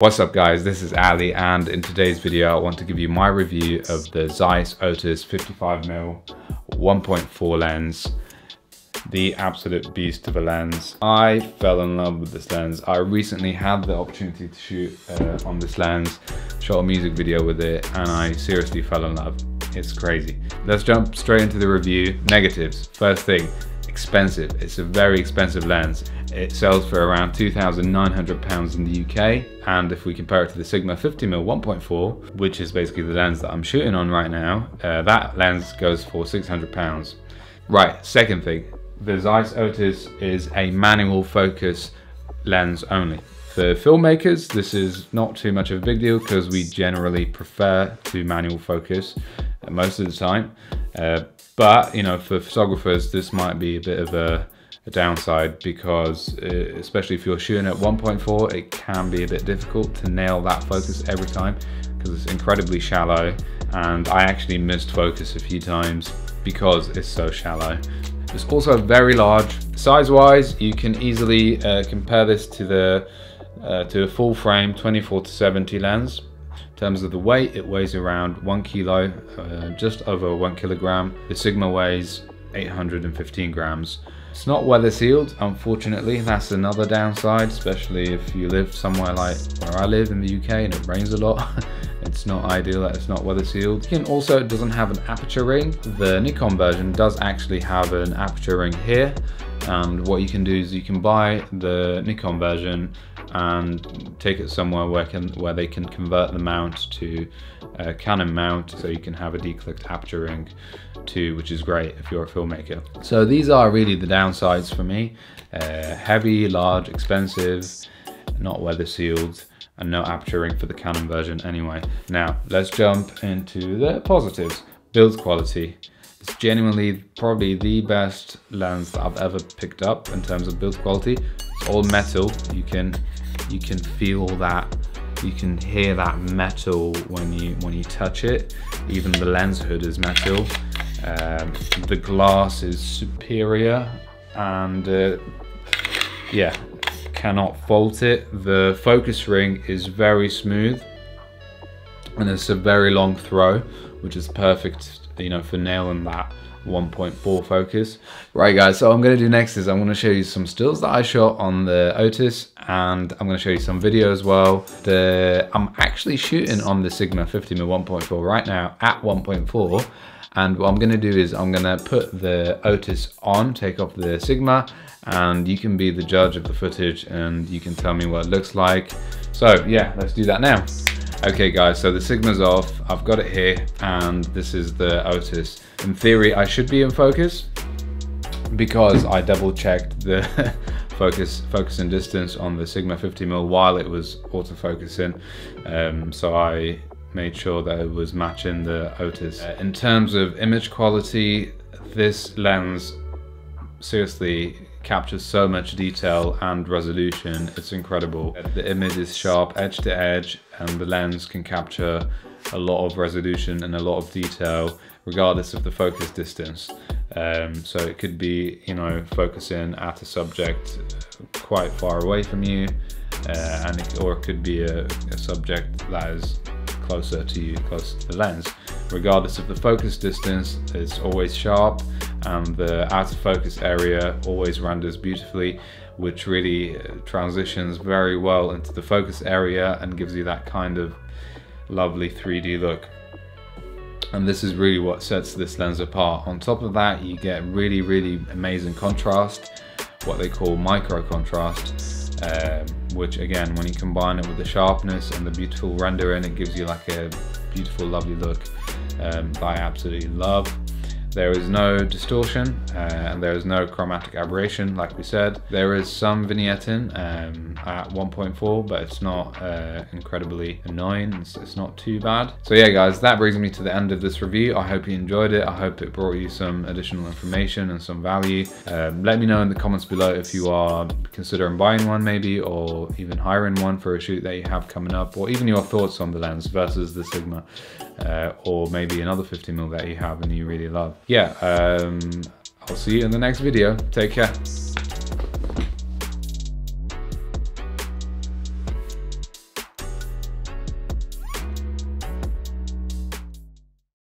What's up guys, this is Ali, and in today's video I want to give you my review of the Zeiss Otus 55mm 1.4 lens. The absolute beast of a lens. I fell in love with this lens. I recently had the opportunity to shoot on this lens, shot a music video with it, and I seriously fell in love. It's crazy. Let's jump straight into the review. Negatives. First thing, expensive. It's a very expensive lens. It sells for around £2,900 in the UK, and if we compare it to the Sigma 50mm 1.4, which is basically the lens that I'm shooting on right now, that lens goes for £600. Right, second thing, the Zeiss Otus is a manual focus lens only. For filmmakers, this is not too much of a big deal because we generally prefer to manual focus most of the time. But you know, for photographers, this might be a bit of a downside because especially if you're shooting at 1.4, it can be a bit difficult to nail that focus every time because it's incredibly shallow, and I actually missed focus a few times because it's so shallow. It's also very large. Size wise, you can easily compare this to a full frame 24-70 lens. In terms of the weight, it weighs around 1 kilo, just over 1 kilogram. The Sigma weighs 815 grams. It's not weather sealed, unfortunately. That's another downside, especially if you live somewhere like where I live in the UK and it rains a lot. It's not ideal that it's not weather sealed. It doesn't have an aperture ring. The Nikon version does actually have an aperture ring here, and what you can do is you can buy the Nikon version and take it somewhere where they can convert the mount to a Canon mount, so you can have a declicked aperture ring too, which is great if you're a filmmaker. So these are really the downsides for me. Heavy, large, expensive, not weather sealed, and no aperture ring for the Canon version anyway. Now let's jump into the positives. Build quality. It's genuinely probably the best lens that I've ever picked up in terms of build quality. It's all metal. You can feel that, you can hear that metal when you touch it. Even the lens hood is metal. The glass is superior, and yeah, cannot fault it. The focus ring is very smooth, and it's a very long throw, which is perfect, you know, for nailing that 1.4 focus. Right guys, so what I'm going to do next is I'm going to show you some stills that I shot on the Otus, and I'm going to show you some video as well. I'm actually shooting on the Sigma 50mm 1.4 right now at 1.4, and what I'm going to do is I'm going to put the Otus on, take off the Sigma, and you can be the judge of the footage and you can tell me what it looks like. So yeah, let's do that now. Okay guys, so the Sigma's off, I've got it here, and this is the Otus. In theory, I should be in focus because I double checked the focus and distance on the Sigma 50mm while it was autofocusing. So I made sure that it was matching the Otus. In terms of image quality, this lens seriously captures so much detail and resolution. It's incredible. The image is sharp edge to edge, and the lens can capture a lot of resolution and a lot of detail regardless of the focus distance. So it could be, you know, focusing at a subject quite far away from you, or it could be a subject that is closer to you, close to the lens. Regardless of the focus distance, it's always sharp, and the out of focus area always renders beautifully, which really transitions very well into the focus area and gives you that kind of lovely 3D look. And this is really what sets this lens apart. On top of that, you get really amazing contrast, what they call micro contrast, which again, when you combine it with the sharpness and the beautiful rendering, it gives you like a beautiful, lovely look that I absolutely love. There is no distortion, and there is no chromatic aberration, like we said. There is some vignetting at 1.4, but it's not incredibly annoying. It's not too bad. So yeah guys, that brings me to the end of this review. I hope you enjoyed it. I hope it brought you some additional information and some value. Let me know in the comments below if you are considering buying one maybe, or even hiring one for a shoot that you have coming up, or even your thoughts on the lens versus the Sigma, or maybe another 50mm that you have and you really love. Yeah, I'll see you in the next video. Take care.